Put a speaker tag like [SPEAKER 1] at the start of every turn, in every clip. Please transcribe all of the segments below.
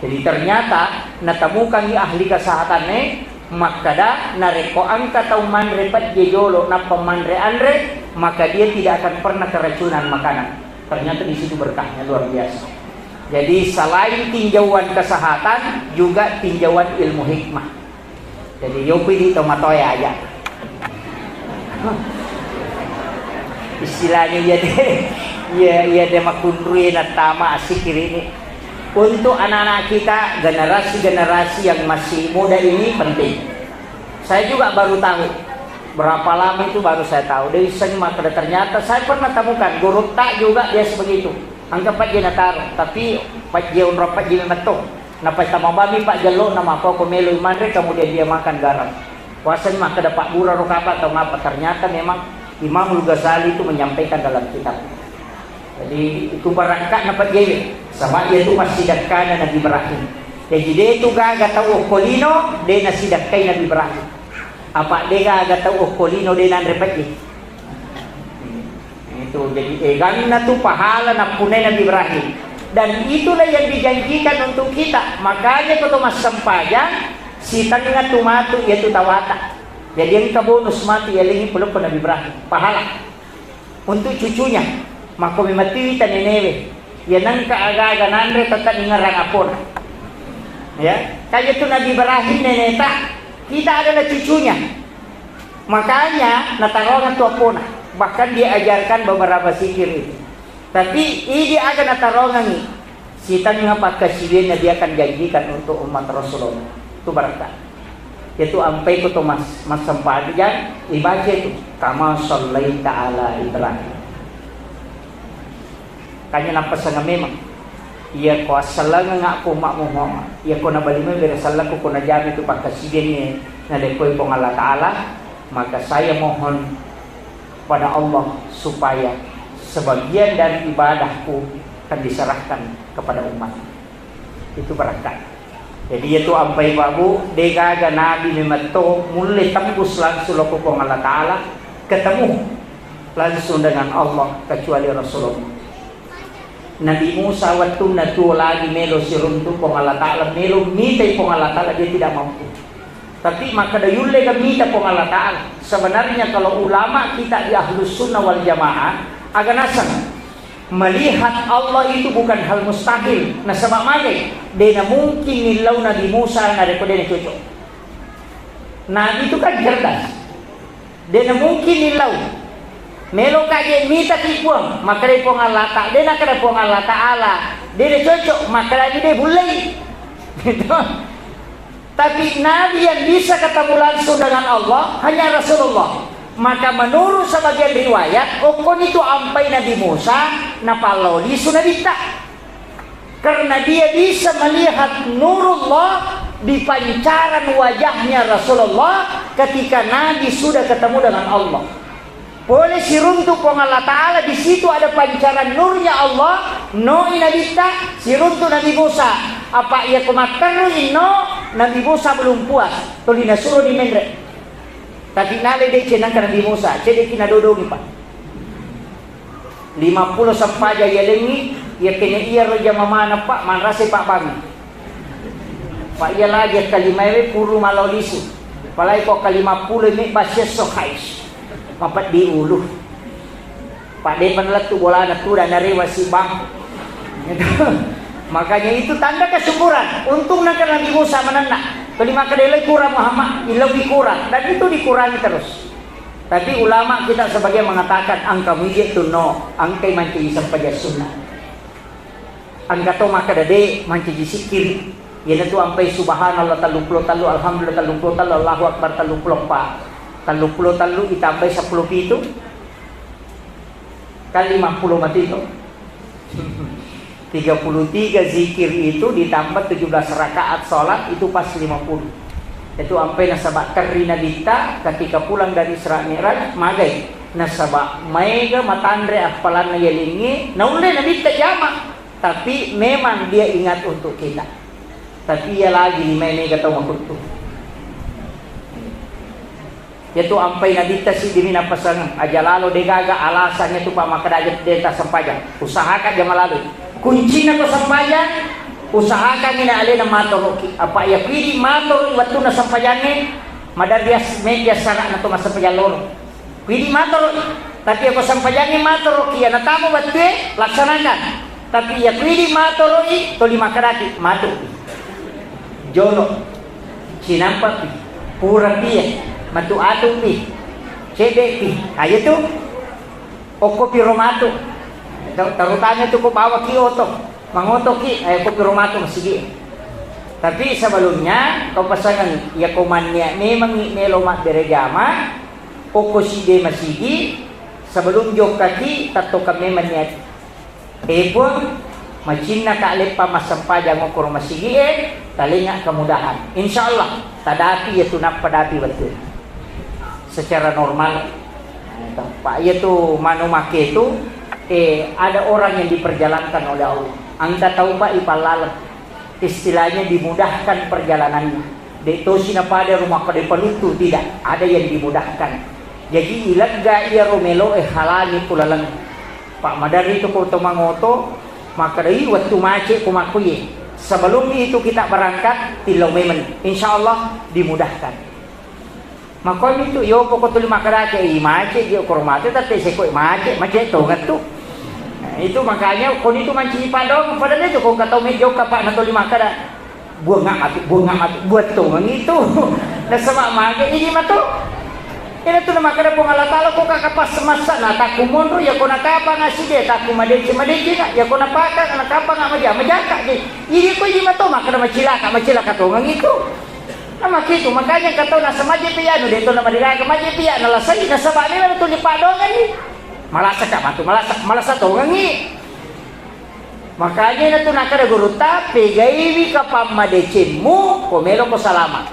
[SPEAKER 1] Jadi ternyata natemukan di ahli kesehatan maka dah nareko angka tau manre pat jejolo na pemandre andre, maka dia tidak akan pernah keracunan makanan. Ternyata di situ berkahnya luar biasa. Jadi selain tinjauan kesehatan juga tinjauan ilmu hikmah. Jadi yo pilih tomatoya aja. Istilahnya ya dia makundruin atama asikir ini. Untuk anak-anak kita, generasi-generasi yang masih muda ini penting. Saya juga baru tahu, berapa lama itu baru saya tahu. Dari maka ternyata saya pernah temukan guru tak juga dia sebegitu. Anggap Pak Jena taruh, tapi Pak Jena unrap Pak Jena metok. Napa sama babi Pak Jelo nama kau komelo imandre, kemudian dia makan garam. Wasan maka dapat bura rokapa atau apa? Ternyata memang Imam Al-Ghazali itu menyampaikan dalam kitab. Jadi itu barangkat dapat dia sama dia itu masih dakana Nabi Ibrahim. Jadi dia itu gaga tahu okolino dia nasi dakai Nabi Ibrahim. Apa dia gaga tahu okolino dia nan repeti. Itu jadi eganna tu pahala na punai Nabi Ibrahim. Dan itulah yang dijanjikan untuk kita. Makanya kalau mas sempajang si tangga tumatu yaitu tawata. Jadi yang kabonus mati ya lingi peluk Nabi Ibrahim pahala untuk cucunya. Mako mimati tanenewe ya nang kaaga nandre tetap ngarang apon ya kayak itu Nabi Ibrahim neneta kita adalah cucunya, makanya natarongan tu apona bahkan dia ajarkan beberapa zikir itu. Tapi ini akan natarongan nih si tanya apa kasihnya dia akan janjikan untuk umat Rasulullah itu berkat itu ampai ku mas sempadian ibadah itu kama sallaita ala Ibrahim. Kanya nampak sangat memang ia ko asalang nga ko Muhammad ia ko nabalima berasalang ko najami itu pakasiden na lekoy pong Allah Ta'ala, maka saya mohon pada Allah supaya sebagian dari ibadahku akan diserahkan kepada umat. Itu berkat. Jadi itu ampai babu degaga nabi memato mulai tembus langsung loko pong Allah Ta'ala ketemu langsung dengan Allah kecuali Rasulullah. Nabi Musa waktu natu lagi melo siruntu pong Allah Ta'ala melo minta pong Allah Ta'ala dia tidak mampu. Tapi maka dayulle ka minta pong Allah Ta'ala. Sebenarnya kalau ulama kita di Ahlus Sunnah wal Jamaah agak nasang melihat Allah itu bukan hal mustahil. Nah sebab magai dia mungkin nilau Nabi Musa daripada dia cocok. Nabi itu kan cerdas. Dia mungkin nilau melo kaje mita tipuang maka dia pong Allah Ta'ala dia nak kena pong Allah Ta'ala dia cocok maka dia boleh gitu. Tapi Nabi yang bisa ketemu langsung dengan Allah hanya Rasulullah. Maka menurut sebagian riwayat okon itu ampai Nabi Musa napaloli sunadita karena dia bisa melihat nurullah di pancaran wajahnya Rasulullah ketika Nabi sudah ketemu dengan Allah. Boleh siruntuk pong Allah Ta'ala di situ ada pancaran nurnya Allah. No inadita siruntuk Nabi Musa. Apa ia kumakan no Nabi Musa belum puas. Tolina suruh di mendre. Tapi nale dia cenang ke Nabi Musa. Cede kina dodongi pak. 50 sampaja ia lengi. Ia kena ia roja mamana pak. Manrase pak bami. Pak ia lagi kalimawe puru malolisu. Palai kok ke-50 ini basya sohais. Mapat di ulu Pak Depan letu bola natu dan narewa si bang makanya itu tanda kesyukuran. Untung nak Nabi Musa menena kelima kedelai kurang Muhammad lebih kurang dan itu dikurangi terus. Tapi ulama kita sebagai mengatakan angka mijit tu no angka manci sampai sunnah angka to maka dade manci zikir ya tu sampai subhanallah 30 alhamdulillah 30 Allahu akbar 30 pak 30 ditambah 10 itu kali 50 mati itu 33 zikir itu ditambah 17 rakaat sholat itu pas 50 itu sampai nasabak karina dita ketika pulang dari Isra Mi'raj magai nasabak maiga matandre apalan na yalingi naulai nabita jama tapi memang dia ingat untuk kita tapi ia lagi lima ini kata makutu yaitu ampai nabita si dimina pasang aja lalu degaga alasannya tu pak maka aja deta sempajang usahakan jangan lalu kunci na ko sempajang Usahakan ina alin na matoroki. Apa ya pili mator waktu na sampayane, madadias media sana na to masampayalon. Pili mator, tapi ako sampayane matoroki na tamo batte laksanakan. Tapi ya pili matoroki to lima karaki matu. Jono, sinampa pi, pura pi, matu atu pi, cede pi. Ayo tu, oko pi romato. Tarutanya tu ko bawa Kyoto, mangoto ki, ko pi romato masigi. Tapi sebelumnya kau pasangan ya komannya memang melo mak beragama, oko side masigi. Sebelum jok kaki tato kami maniat. Pun macina ka alepa masampajang ko masigi talinga kemudahan. Insyaallah tadapi itu nak padapi betul. Secara normal Pak itu manu make itu ada orang yang diperjalankan oleh Allah. Anda tahu Pak ipalal istilahnya dimudahkan perjalanannya. Deto sina pada rumah pada pelutu tidak ada yang dimudahkan. Jadi ilagga ia romelo halani pulalang. Pak Madari itu ko mangoto maka dari waktu mace kumakuye. Sebelum itu kita berangkat tilau memen. Insyaallah dimudahkan. Maka itu yo pokok tuli makara ke mace dia kormate tapi sekoi mace to ngatu. Itu makanya kon itu manci padong padahal itu kau kata mejo kapak na tuli makara. Buang ngak mati buat to ngito. Na sama mage ini mato. Ina tu na makara po ngalatalo ko kakapas semasa na takumonro ya ko nakapa nga sige takumadeci nga ya ko napaka nakapa nga majaka di. Ini ko di mato makara macilaka to ngito. Nama gitu, makanya kata nasa maje piano dito na madiraga maje piano lasay nasa bani na to ni padongan ni. Malasa ka matu malasa to ngangi. Makanya na to nakara guru tapi gaiwi ka pamadecemu komelo ko salamat.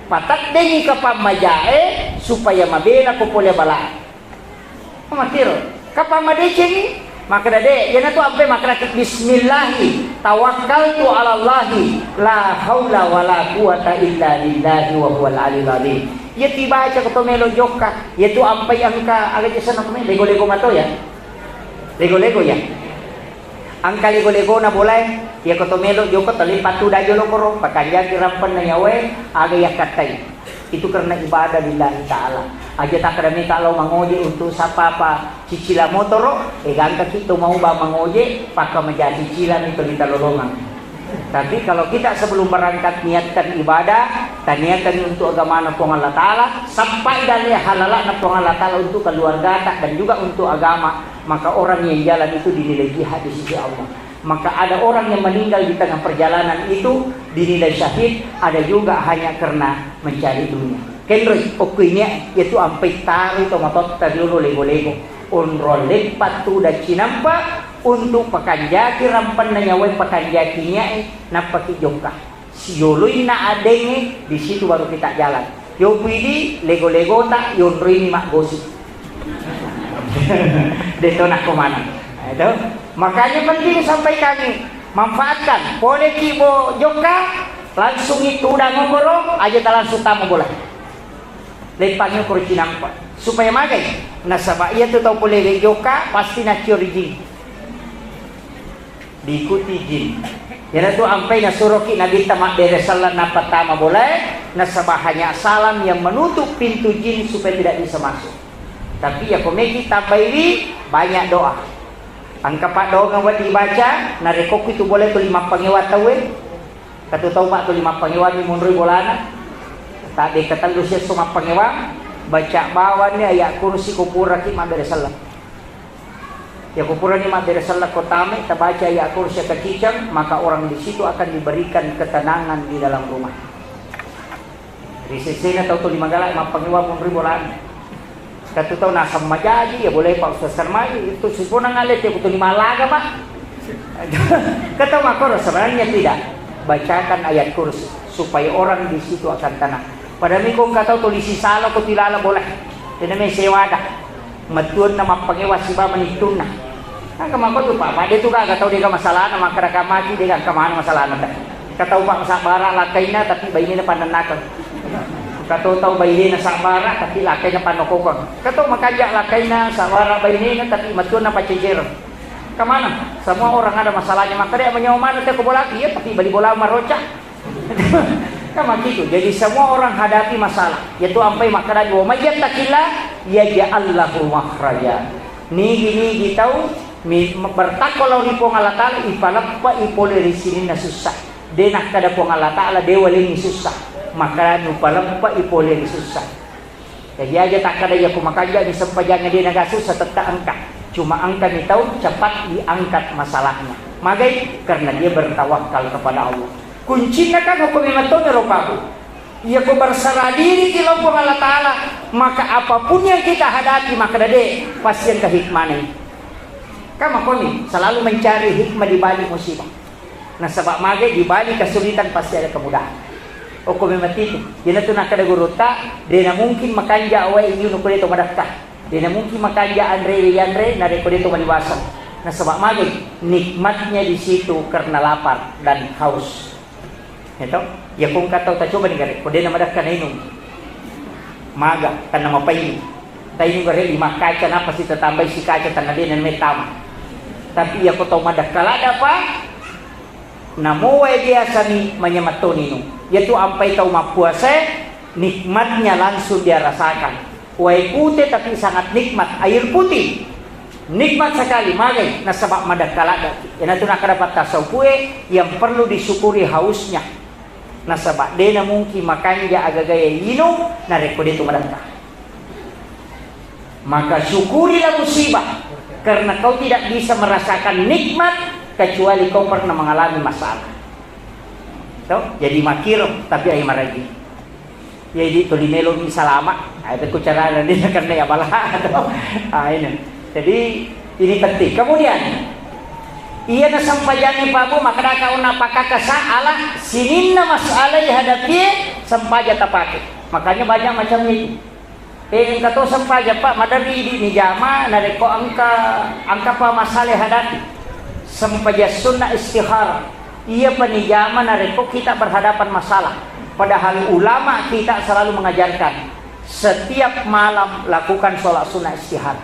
[SPEAKER 1] Patak dengi ka pamajae supaya mabela ko pole bala. Matiro, ka pamadeceni maka dade yana tu ampe makra bismillahi tawakkaltu ala allahi la haula wala quwata illa billahi wa huwal aliyul azim. Ya tiba aja ko melo jokka ya tu ampe angka aga sana ko lego mato ya. Lego ya. Angka lego na boleh ya ko melo jokka tali patu dajo lo koro pakanja kirampan na yawe aga yakatai. Itu karena ibadah lillahi ta'ala. Aja tak kami kalau mengoje untuk sapapa cicilan motor, gangka kita mau mengoje pakai menjadi cicilan itu kita lolongan. Tapi kalau kita sebelum berangkat niatkan ibadah, dan niatkan untuk agama Allah Ta'ala, sampai dari halalah Allah Ta'ala untuk keluarga dan juga untuk agama, maka orang yang jalan itu dinilai jihad di sisi Allah. Maka ada orang yang meninggal di tengah perjalanan itu dinilai syahid, ada juga hanya karena mencari dunia. Kenry okuinya yaitu ampai taru tomatot tadiolo lego onrol lepat tu da cinampa untuk pakanjaki rampan na nyawe pakanjakinya napaki jongkah sioloy na adenge di situ baru kita jalan. Yo pidi lego tak yonri mak gosip. Deto nak kemana? Itu makanya penting sampai kami manfaatkan boleh kibo jongkah langsung itu udah ngomong aja tak langsung tamu bola. Lepasnya kursi nampak supaya magai nasabah ia tu tahu boleh joka pasti nak curi jin diikuti jin jadi tu ampai nasuroki nabi tamak dari salat napa tama boleh nasabah hanya salam yang menutup pintu jin supaya tidak bisa masuk. Tapi ya komedi tabairi banyak doa angka pak doa yang buat dibaca narekok itu boleh tu 5 pengiwat tahu kata tahu pak tu 5 pengiwat ni mundur bolana. Tadi kata Lucia semua pengewa baca bawahnya ayat kursi kupura ki mabere salat. Ya kupura ni mabere salat kotame kita baca ayat kursi kecicang maka orang di situ akan diberikan ketenangan di dalam rumah. Risesena tahu tu di Manggala mah pengewa pun ribuan. Kata tahu nasam majaji ya boleh Pak Ustaz Sarmai itu sipuna ngalet ya kutu 5 laga mah. Kata makor sebenarnya tidak. Bacakan ayat kursi supaya orang di situ akan tenang. Pada minggu kata tulisi salah ko tilala boleh. Jadi may sewada. Matuan na mapangewas si ba manitun na. Ang kamako tu pa, pade tu ka kataw di ka masalah na makarakamaki di ka kamano masalah na. Kataw pa sa bara lakay na tapi bayni na pananakan. Kataw taw bayni na sa bara tapi lakay na panokokon. Kataw makaja lakay na sa bara bayni na tapi matuan na pachijer. Kemana? Semua orang ada masalahnya, maka dia menyawa mana dia ke bola ya tapi balik bola marocak. Kan gitu. Jadi semua orang hadapi masalah. Yaitu sampai maka dia wa mayyattakillah yaj'al lahu makhraja. Nigi tahu bertakwalah di pong Allah Ta'ala ipalapa ipole risinin na susah. Denak kada pong Allah Ta'ala dewaling susah. Maka nupalapa ipole susah. Jadi aja tak kada ya kumakaja di sempajangan dia nagasusah tetap angkat. Cuma angkat ni tahu cepat diangkat masalahnya. Magai karena dia bertawakal kepada Allah. Kuncinya kan hukum imatun ropaku. Ia ku berserah diri di lompong Allah Ta'ala. Maka apapun yang kita hadapi maka dade pasti yang kehikmahnya. Kamu koni selalu mencari hikmah di balik musibah. Nah sebab magai di balik kesulitan pasti ada kemudahan. Hukum imatun. Jadi tu nak ada guru tak. Dia mungkin makanja awal ini nak kulit madakah. Dia mungkin makanja Andre nare kulit maliwasan. Nah sebab magai nikmatnya di situ karena lapar dan haus. Itu, ya kung kataw ta coba nih gari, kode na madak ka na inom, maga, tan na mapayin, tayo nung gari, 5 kaca na, pasti tatambay si kaca, tan na din, na may tama. Tapi ya ko taw madak kalada pa, namuway dia sa ni manyamato nino. Yaitu ampay taw mapuase, nikmatnya langsung dia rasakan. Way putih tapi sangat nikmat, air putih. Nikmat sekali, magay, nasabak madagkalada. Yan ito nakadapat tasawpue, yang perlu disyukuri hausnya. Nasabak, de na mungkin makanya agagaya inom, nareko dito madagka. Maka syukurilah musibah, karena kau tidak bisa merasakan nikmat, kecuali kau pernah mengalami masalah. So, jadi makir, tapi ay maragi. Jadi tulimelo ni salama, ay ko cara na din karena ya bala. Ayun. Jadi ini penting. Kemudian ia na sampayani pabu maka kau napaka kasaala sininna masalah dihadapi sampaja tapake. Makanya banyak macam ini. Engka to sampaja pak madari di jama nareko angka pa masalah hadapi. Sampaja sunnah istihara. Ia penijama nareko kita berhadapan masalah. Padahal ulama kita selalu mengajarkan setiap malam lakukan sholat sunnah istihara.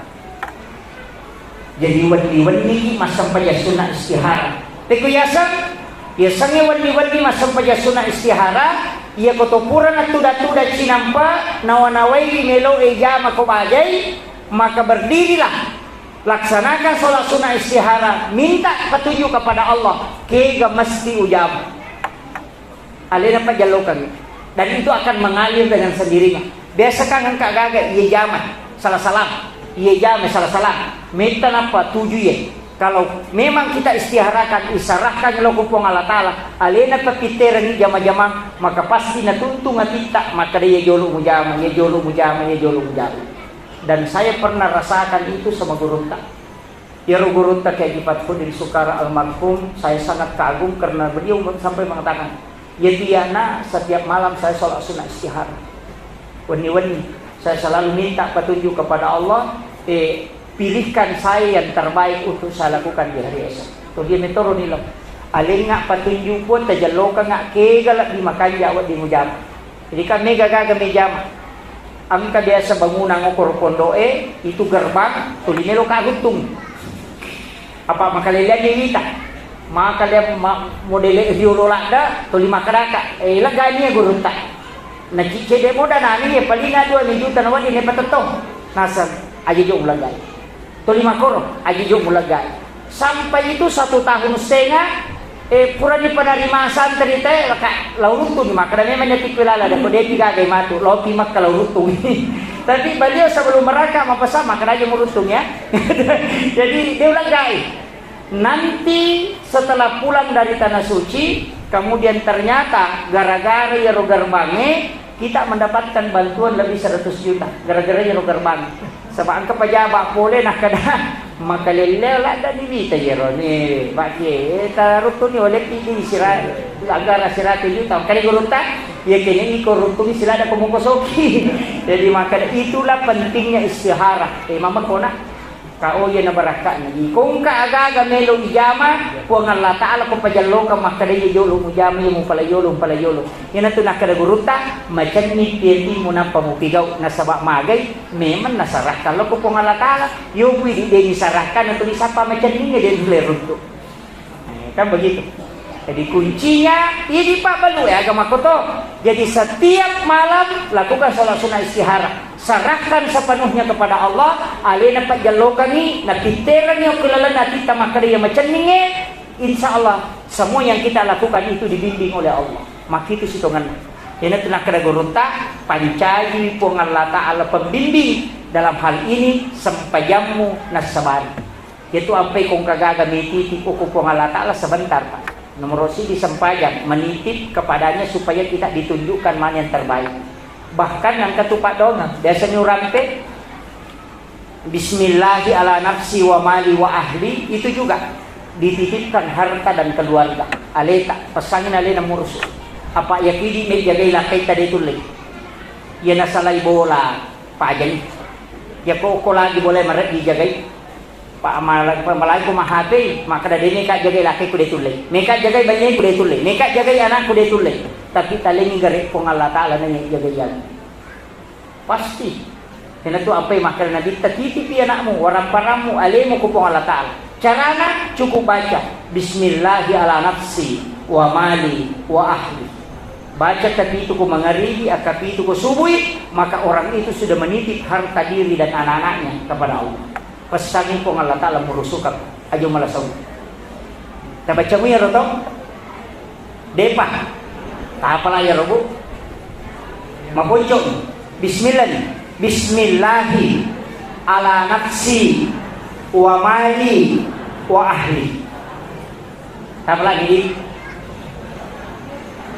[SPEAKER 1] Jadi wani-wani masam paja sunnah istihara. Teku yasang, yasangnya wani-wani masam paja sunnah istihara. Ia kotopuran at tuda-tuda cinampa nawanaway melo ejama ko bajay. Maka berdirilah, laksanakan sholat sunnah istihara. Minta petunjuk kepada Allah. Kega mesti ujab. Alena pajalokan. Dan itu akan mengalir dengan sendirinya. Biasa kan engkak gagak ia jama salah-salah. Ia jama salah-salah. Minta apa tujuh ya. Kalau memang kita istiharakan, isarahkan lo kupong Allah Ta'ala, alena papiteran ni jama-jama, maka pasti natuntung kita, maka dia jolo mujama, dia jolo mujama, dia jolo mujama. Dan saya pernah rasakan itu sama gurunta. Ya gurunta kayak Gipatpudin Sukara almarhum, saya sangat kagum karena beliau sampai mengatakan, ya Tiana setiap malam saya sholat sunnah istihara. Wani-wani, saya selalu minta petunjuk kepada Allah, pilihkan saya yang terbaik untuk saya lakukan di hari esok. So dia metoro nila. Alin nga patunjuk po tajaloka nga kegalak di makanya awat di mujama. Jadi kan mega gaga mejama. Ang kabiasa bangunang okor pondoe itu gerbang tulinelo kagutung. Apa makalila ni kita? Makalila modele hiurolada tuli makaraka. Lagani gurunta. Nakikede mo danani ya palinga 2 juta nawan ini patetong. Nasa aja jong lagay. Tuli makoro, aja jong mulagay. Sampai itu 1 tahun setengah, pura ni penerimaan cerita, laurutun maka memang dia tipilala, dan dia tiga gay matu, lopi mak laurutun. Tapi beliau sebelum mereka mapasa maka aja murutung ya. Jadi dia ulang gay. Nanti setelah pulang dari tanah suci, kemudian ternyata gara-gara ya rogarbange, kita mendapatkan bantuan lebih 100 juta gara-gara ya rogarbange. Sebab angka pajaba boleh nak kada makalelew la di vita yero ni bagi taruto ni oleh pidi sira agar sira juta kali gurunta ya kini koruntung sila ada komukosoki. Jadi maka itulah pentingnya istihara. Mama kona Kao yan na baraka na kung kaaga melo ijama puang Allah Ta'ala kung pajallo ka makadaya yolo mo jama yung palayolo yan na ito nakadaguruta macam ni piyenti mo na pamupigaw na sabak magay memang nasarah kalau ko puang Allah Ta'ala yung pwede din isarahkan na ito isapa macam ni din lerun to kan begitu. Jadi kuncinya ini Pak Balu ya agama koto. Jadi setiap malam lakukan salat sunnah istihara. Serahkan sepenuhnya kepada Allah. Alena pajallo kami na piteran yung kilala na kita makariya macam ni. Insyaallah semua yang kita lakukan itu dibimbing oleh Allah. Makitu sitongan. Ini telah kadagurunta pancayi pong Allah Ta'ala pembimbing dalam hal ini sempajamu nasabari. Itu sampai kung kagaga mititip ko pong Allah Ta'ala sebentar Pak. Nomor si disempajang menitip kepadanya supaya kita ditunjukkan mana yang terbaik. Bahkan yang ketupat dongan biasanya rampe Bismillahi ala nafsi wa mali wa ahli itu juga dititipkan harta dan keluarga. Aleta pasangin alena murus. Apa ya kidi may jagay lakay tadi tuloy. Yan nasalay bola pajang. Ya ko lagi boleh merek dijagay. Pak malay ko mahati maka dadi ka jagay laki ko detulay meka jagay bayi ko detulay meka jagay anak ko detulay tapi talingi gari ko Allah Ta'ala na jagay yan pasti kena tu apa yang makan nabi titipi anakmu warang paramu alimu ko po Allah Ta'ala carana cukup baca bismillahi ala nafsi wa mali wa ahli baca tapi itu ko mangaribi akapi itu ko subuhi maka orang itu sudah menitip harta diri dan anak-anaknya kepada Allah. Pasangin po Allah Ta'ala murusukap ajo malasaw. Tabaca mo yaro to? Depa. Tapala yaro po. Mapunchong. Bismillah. Bismillahi ala nafsi wa mali wa ahli. Tapala gini.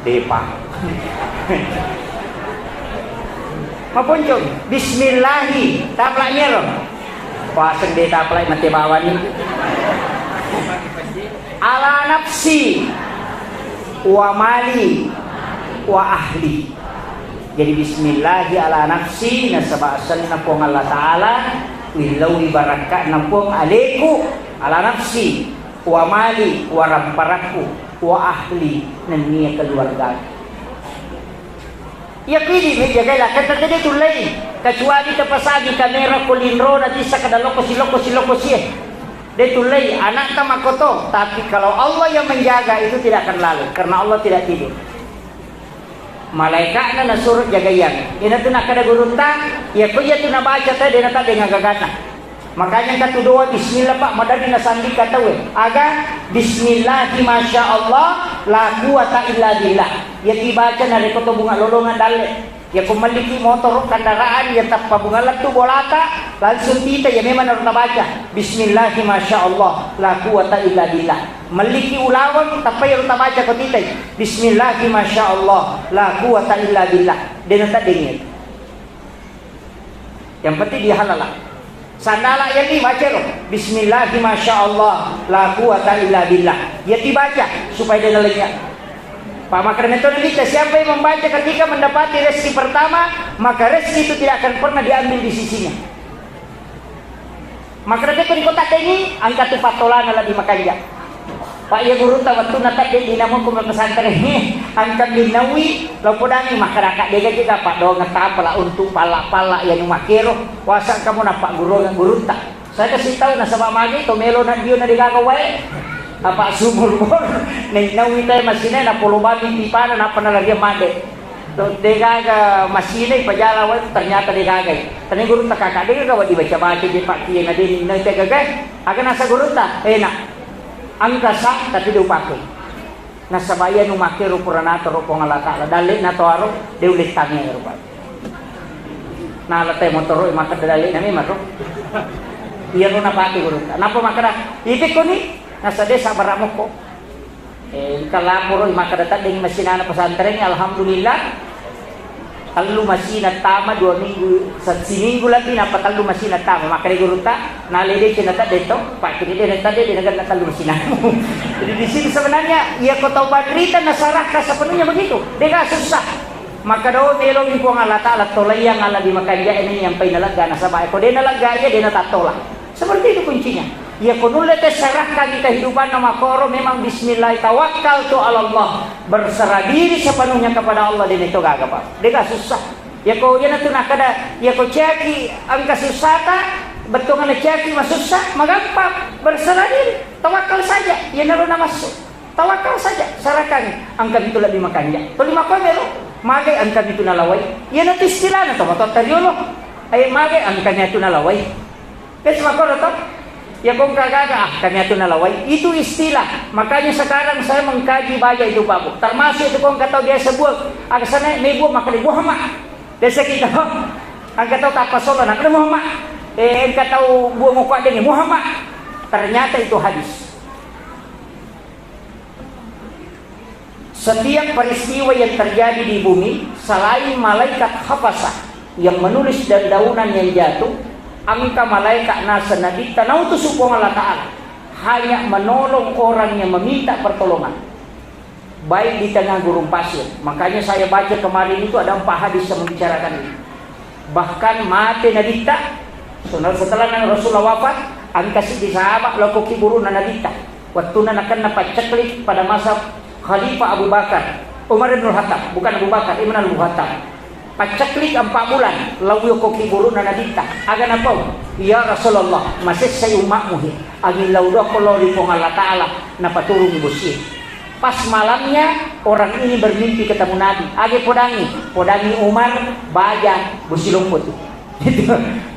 [SPEAKER 1] Depa. Mapunchong. Bismillahi. Tapala yaro. Pasang data apply mati bawa ni ala nafsi wa mali wa ahli. Jadi bismillahi ala nafsi nasabasan na pong Allah Ta'ala wilaw ibaraka na pong aleku ala nafsi wa mali wa ramparaku wa ahli na niya keluarga. Yakini may jagayla kata tadi tulay kecuali tapasagi kamera kulinro nanti sa kadaloko siloko siya detulay anak tamakoto tapi kalau Allah yang menjaga itu tidak akan lalu karena Allah tidak tidur malaikat na nasuruh jagayan ina tu nak kada gurunta ya ko ya tu na baca tadi na tadi ngagagana makanya katu doa bismillah Pak madani na sandi kata we aga bismillahi masya Allah la quwata illa billah ya dibaca na rekoto bunga lolongan dale ya kumaliki motor kendaraan ya tappa bunga latu bolata langsung kita ya memang harus baca bismillahi masya Allah la quwata illa billah maliki ulawang tappa harus baca ko titay bismillahi masya Allah la quwata illa billah dan tak dingin yang penting dia halal sandala yang dibaca loh bismillahi masya Allah la quwata illa billah ya dibaca supaya dia lenyap. Pak maka metode kita siapa yang membaca ketika mendapati rezeki pertama maka rezeki itu tidak akan pernah diambil di sisinya. Maka itu di kota ini angka tu patolan ala di makanya. Pak ya guru waktu natak di dinamo ko pesantren ini angka dinawi lopodani masyarakat dega kita Pak do ngetapala untuk pala-pala yang makero wasa kamu napak guru tak. Saya kasih tahu na sama magi to melo na dio na digagaway. Apa sumur bor ning nawita masine na pulubami pipana na panalagyan mande to degaga masine pajala wa ternyata digagay tani guru ta kakade ga wadi baca-baca di Pak Kiai na din na tegagay aga nasa guru ta enak angka sa tapi diupake nasa bayan umake ro puranato ro kong Allah Ta'ala dali na to aro de ulit tangi ro pa na latay motor ro maka dali na mi maro iya ro na pake guru napa makara itik ko ni nasa desa baramo ko kalapuro maka datang dengan mesinana pesantren alhamdulillah kalau masina tama 2 minggu seminggu lagi napa kalau masina tama maka guru ta nalede kinata deto Pak kini dia tadi dia negara kalau masina jadi di sini sebenarnya ia kota Badrita nasaraka sepenuhnya begitu dia gak susah maka do melong ni ko Allah Ta'ala tolay yang ala di makanya ini yang painalaga nasabay ko dia nalaga dia natatola Seperti itu kuncinya. Ya kunule terserahkan di kehidupan nama koro memang bismillah tawakkaltu ala Allah. Berserah diri sepenuhnya kepada Allah dan itu gak apa. Dia gak susah. Ya kau yana tu nak ada ya kau caki angka susah ta betul ngana caki susah magampang berserah diri tawakal saja ya naru nama masuk tawakal saja serahkan angka itu lebih makanya tu lima kau melo magai angka itu nalawai ya nanti istilah na to matot tariolo ay magai angkanya itu nalawai kes makor to ya kau kagak kami itu nalawai itu istilah makanya sekarang saya mengkaji banyak itu Pak Bu termasuk itu kau kata dia sebut agak sana nebu maka di Muhammad desa kita angkat tahu tak pasal nak Muhammad angkat tahu buah muka dia Muhammad ternyata itu hadis. Setiap peristiwa yang terjadi di bumi selain malaikat hafasah yang menulis dan daunan yang jatuh angka malaikat nasa nabi tanau tu supong Allah Ta'ala hanya menolong orang yang meminta pertolongan baik di tengah gurun pasir. Makanya saya baca kemarin itu ada 4 hadis yang membicarakan ini. Bahkan mati nadita setelah Rasulullah wafat angkasi di sahabat loko kiburu na nadita waktu na akan napacaklik pada masa Khalifah Abu Bakar Umar bin Khattab bukan Abu Bakar Ibn Abu Khattab pacaklik 4 bulan lalu loko kiburu na nadita agan apa ya Rasulullah masih saya umatmu agin laudah kalau di Allah Ta'ala napaturung ibusir. Pas malamnya orang ini bermimpi ketemu Nabi. Age podangi Umar baja busi lumput.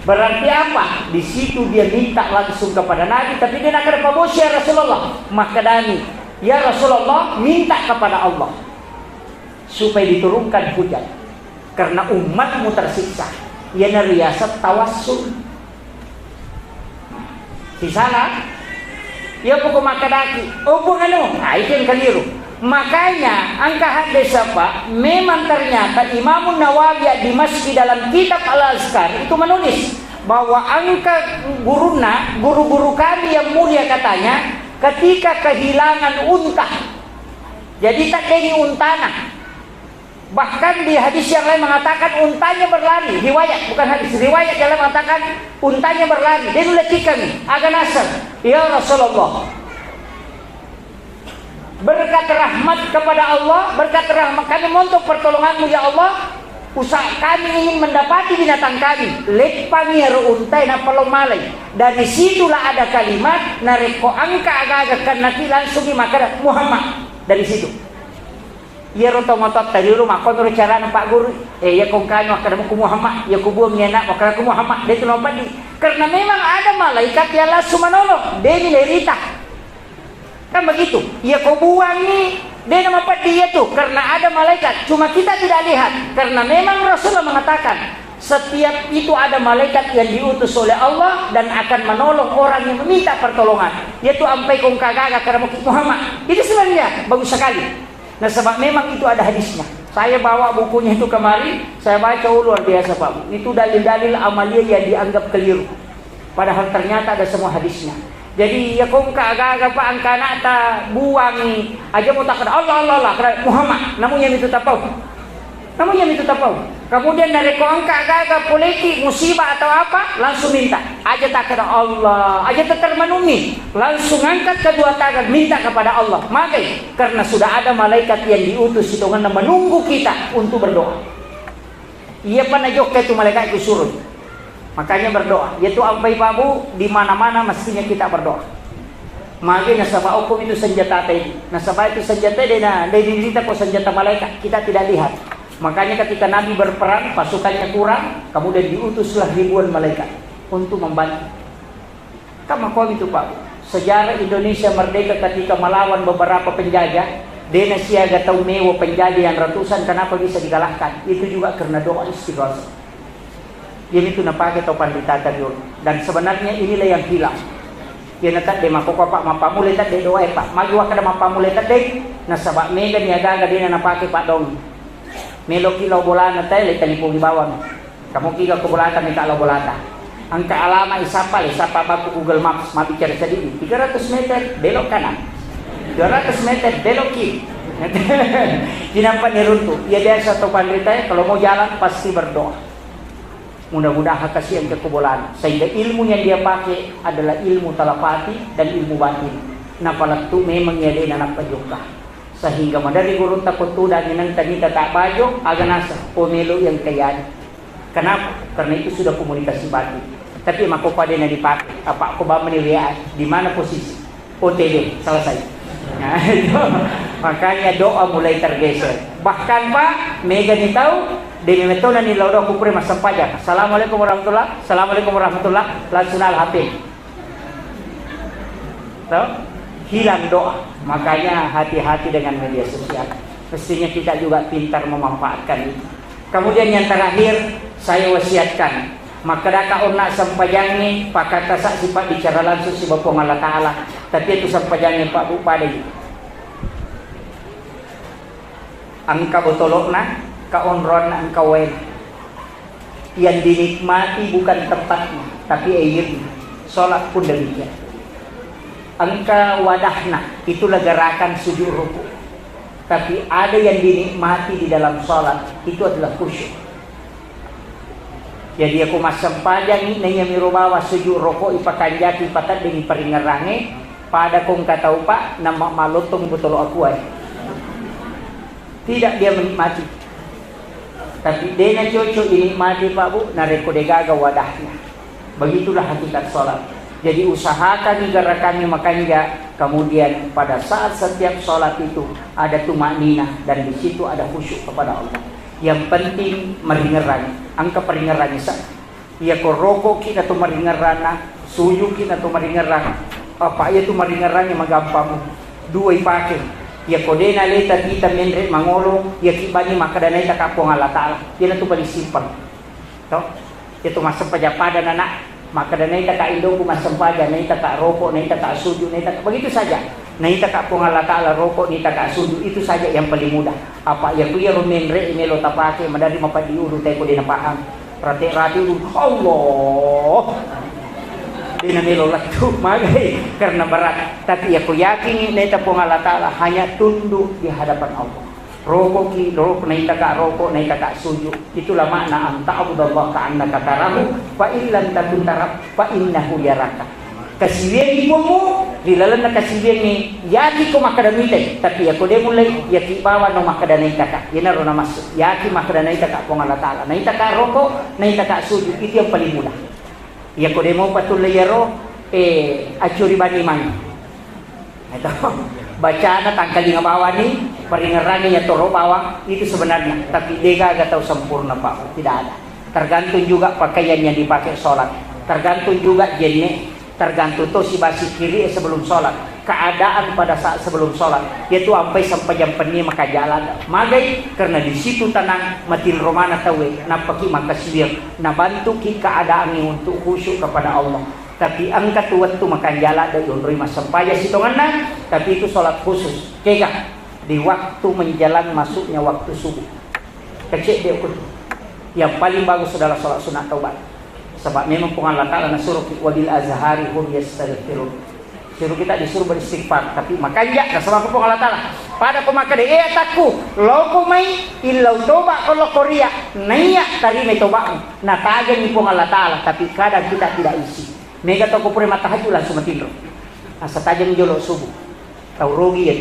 [SPEAKER 1] Berarti apa? Di situ dia minta langsung kepada Nabi, tapi dia nak ada pabos ya Rasulullah. Maka dani, ya Rasulullah minta kepada Allah supaya diturunkan hujan. Karena umatmu tersiksa. Ia nariasat tawassul. Di sana ya pokok makadaki opong itu yang keliru. Makanya angka hadis apa memang ternyata Imam Nawawi di Masjid dalam kitab Al-Azkar itu menulis bahwa angka guru-guru kami yang mulia katanya ketika kehilangan unta jadi tak jadi untana. Bahkan di hadis yang lain mengatakan untanya berlari. Riwayat, bukan hadis. Riwayat yang lain mengatakan untanya berlari. Dia letikan agak nasar. Ya Rasulullah. Berkat rahmat kepada Allah. Berkat rahmat kami untuk pertolonganmu ya Allah. Usaha kami ingin mendapati binatang kami. Lepang ya untai na palomalay. Dari situlah ada kalimat. Nareko angka agak-agak nanti langsung dimakan Muhammad. Dari situ. Ya roto ngotot tadi rumah kau nurut cara nampak guru ya kau kanyu akan aku Muhammad ya kubu menyenak akan aku Muhammad dia tu nampak di karena memang ada malaikat yang langsung menolong dia milerita kan begitu ya kau buang ni dia nampak dia tu karena ada malaikat cuma kita tidak lihat karena memang Rasulullah mengatakan setiap itu ada malaikat yang diutus oleh Allah dan akan menolong orang yang meminta pertolongan yaitu sampai kau kagak karena Muhammad itu sebenarnya bagus sekali. Nah sebab memang itu ada hadisnya. Saya bawa bukunya itu kemari, saya baca luar biasa Pak. Itu dalil-dalil amalia yang dianggap keliru. Padahal ternyata ada semua hadisnya. Jadi ya kong agak-agak Pak angkana ta buang ni aja mau tak Allah Muhammad. Namun yang itu tapau. Kemudian dari kau agak-agak politik musibah atau apa langsung minta. Aja tak kena Allah, aja tak termenuhi. Langsung angkat kedua tangan minta kepada Allah. Maka karena sudah ada malaikat yang diutus itu dengan menunggu kita untuk berdoa. Ia panajok itu malaikat itu suruh. Makanya berdoa. Yaitu ampai pabu di mana-mana mestinya kita berdoa. Maka nasabah hukum itu senjata tadi. Nasabah itu senjata dia cerita kok senjata malaikat kita tidak lihat. Makanya ketika Nabi berperang pasukannya kurang, kemudian diutuslah ribuan malaikat untuk membantu. Kamu kau itu Pak. Sejarah Indonesia merdeka ketika melawan beberapa penjajah, dia siaga tahu mewah penjajah yang ratusan kenapa bisa dikalahkan? Itu juga karena doa istighosah. Jadi itu napakai topan ditata dulu. Dan sebenarnya inilah yang hilang. Dia natat de makoko Pak mapamu letat de doa Pak. Magiwa kada mapamu letat de nasabak mega niaga dia napake Pak dong. Melo kilo bola na tayo letani po bawang. Kamu kilo ko bolata ni kalo bolata. Ang kaalama isapa bago Google Maps mabicara sa dili. 300 meter belok kanan. 200 meter belok kiri. Ginampan ni Runto. Ia biasa to pandita kalau mau jalan pasti berdoa. Mudah-mudahan kasih yang kekubulan. Sehingga ilmu yang dia pakai adalah ilmu telepati dan ilmu batin. Napalat tu memang ia dia anak pajuka. Sehingga madari gurun takut tu dan yang tanita tak baju agak nasa pomelo yang kaya. Kenapa? Karena itu sudah komunikasi batin. Tapi mako pada yang dipakai. Apa aku bawa menilai di mana posisi? OTD selesai. Nah, itu. Makanya doa mulai tergeser. Bahkan Pak, mega ni tahu demi metona ni laudo aku pernah sampaikan. Assalamualaikum warahmatullah. Assalamualaikum warahmatullah. Langsung al-hafid. Tahu? Hilang doa. Makanya hati-hati dengan media sosial. Mestinya kita juga pintar memanfaatkan itu. Kemudian yang terakhir saya wasiatkan. Maka daka ona sampajangi pakata sak sifat bicara langsung si Bapa Allah Taala. Tapi itu sampajangi Pak Bu padai. Angka botolokna kaonron angka wen. Yang dinikmati bukan tempatnya, tapi airnya. Salat pun demikian. Angka wadahna itulah gerakan sujud rukuk. Tapi ada yang dinikmati di dalam salat, itu adalah khusyuk. Jadi aku masam pajang nanya mirubawa sujud rokok ipakanjaki patat dengan peringarange pada kong kata Pak nama malotong betul aku ay. Tidak dia menikmati. Tapi dia cocok dinikmati Pak Bu nareko degaga wadahnya. Begitulah hakikat sholat. Jadi usahakan gerakannya makanya kemudian pada saat setiap sholat itu ada tumakninah dan di situ ada khusyuk kepada Allah. Yang penting meringeran, angka peringerannya sah. Ya koroko kita tu meringeran, suyu kita tu meringeran. Apa ya tu meringerannya magampang. Dua ipakai. Ya kodena leta kita menret mangolo, ya kibani maka danai tak kapong Allah Taala. Dia tu paling simpel. Tahu? Itu masa pajapada anak. Maka danai tak indong ku masam paja, nai tak rokok, nai tak suju, nai tak begitu saja. Nai tak kapong Allah Taala rokok, nai tak suju, itu saja yang paling mudah. Apa ya kuya rumenre melo tapake madari mapadiuru tay ko din paham. Rati-rati Allah. Dina melo latu magay karena berat. Tapi aku yakin nai tapong Allah Taala hanya tunduk di hadapan Allah. Rokok ki rokok nai tak rokok nai tak sujud. Itulah makna anta abudallah ka'annaka tarahu fa illam takun tarab fa innahu yaraka. Kasibian ibumu dilalan na kasibian ni yaki ko makadamite tapi ako de mulai yaki bawa no makadanay taka. Yan aro na mas yaki makadanay taka po Allah Taala. Nai taka rokok nai taka sujud itu yang paling mudah. Yako de mo patuloy yaro acuri bani man. Ito bacaan tangkali nga bawa ni peringerannya ya toro bawang itu sebenarnya tapi dia gak tahu sempurna Pak, tidak ada. Tergantung juga pakaian yang dipakai sholat, tergantung juga jenis, tergantung tuh si basi kiri sebelum sholat, keadaan pada saat sebelum sholat yaitu sampai jam penyi maka jalan magai karena di situ tenang matin romana tawe napaki maka sibir na bantu ki keadaan untuk khusyuk kepada Allah. Tapi angkat tuat tu makan jalan dari unrui masempaya sitongan tapi itu sholat khusus. Kega di waktu menjelang masuknya waktu subuh. Kecil dia pun. Yang paling bagus adalah sholat sunat taubat. Sebab memang Allah Taala nasuruh wabil azhari hum yastaghfirun. Suruh kita disuruh beristighfar tapi makanya sama aku Allah Taala. Pada pemakade takku lo kumai illau toba kalau korea naiya tadi mai toba. Nah tagan ni Allah Taala tapi kadang kita tidak isi. Mega toko pure matahaju langsung matindro. Asa tajam jolo subuh. Tahu rugi ya.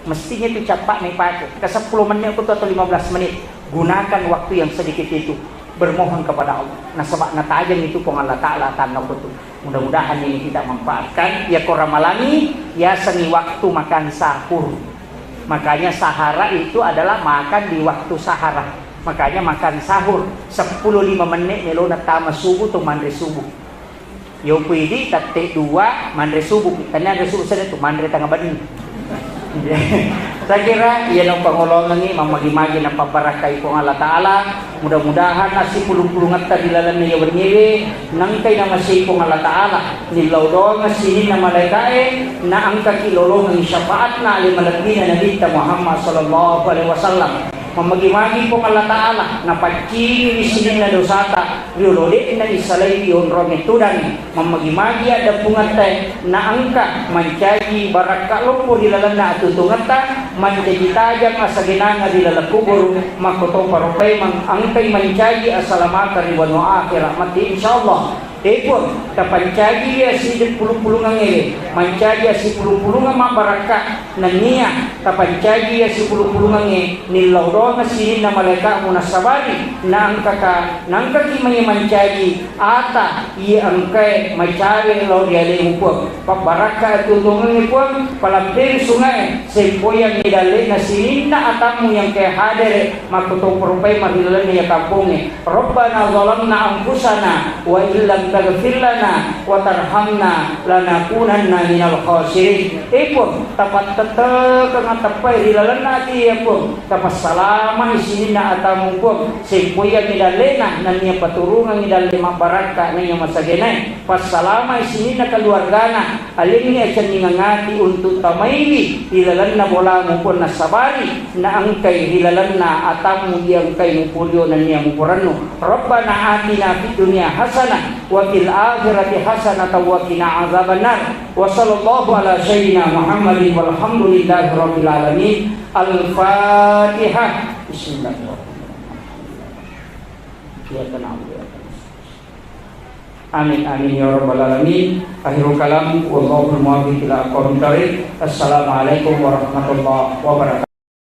[SPEAKER 1] Mestinya itu cepat nih pakai. Ke 10 menit atau 15 menit. Gunakan waktu yang sedikit itu bermohon kepada Allah. Nah sebab natajam itu pun Allah Taala tanah itu. Mudah-mudahan ini kita manfaatkan. Ya koramalani ya seni waktu makan sahur. Makanya sahara itu adalah makan di waktu sahara. Makanya makan sahur 10-5 menit melona tama subuh atau mandre subuh. Yo pwede tate dua mandre subuh. Kanya mandre subuh sana tu mandre tengah badin. Saya kira ia ang pangulong ni mamagi-magi ng pabarakay ko Allah Taala. Mudah-mudahan nasi pulung-pulung at tadilalan niya bernyewe nang kay na masay ko Allah Taala. Nilawdo nga sinin na malaikae na ang kakilolong ng syafaat na alimalagin na Nabi Muhammad sallallahu alaihi wasallam. mamagi-magi po Allah Ta'ala na pagkini isinin na dosata riulode na isalay yon rometudan mamagi-magi ada pungate na angka mancagi baraka lupo dilalan na atutungata manjadi tajam asaginanga dilalan kubur makoto paropay angkay mancagi asalamata riwan wa akhirat mati insyaallah. Epon kapancagi ya si pulung-pulungan ini, mancagi ya si pulung-pulungan mabaraka nania, kapancagi ya si pulung-pulungan ini nilauro na si na malaka muna sabari na angkaka nangka kimay mancagi ata iya angkay mancagi lauro yale upok pabaraka tulungan ni puang palampir sungai sempoyan ni dali na si na atamu yang kay hadir makutong perupay mahilan niya kampungnya Rabbana zalamna anfusana wa illam taghfir lana wa tarhamna lanakunanna minal khasirin. Ipun tapat tetek kang tapay rilalan nati ipun tapas salama isini na atamu pun sempoyan ni dalena na niya paturungan ni dali mabaraka na niya masagenay pas salama isini na keluargana alin niya siya ngangati untuk tamaili rilalan na bola mo pun na sabari na angkay rilalan na atamu yang kay mupulyo na niya mupurano. Rabbana atina fid dunya hasanah wa fil akhirati hasanah wa qina azabannar. Wa sallallahu ala sayyidina Muhammadin walhamdulillahi rabbil alamin. Al-Fatihah. Bismillahirrahmanirrahim. Amin amin ya rabbal alamin. Akhirul kalam wallahu muwaffiq ila aqwamit thoriq. Assalamualaikum warahmatullahi wabarakatuh.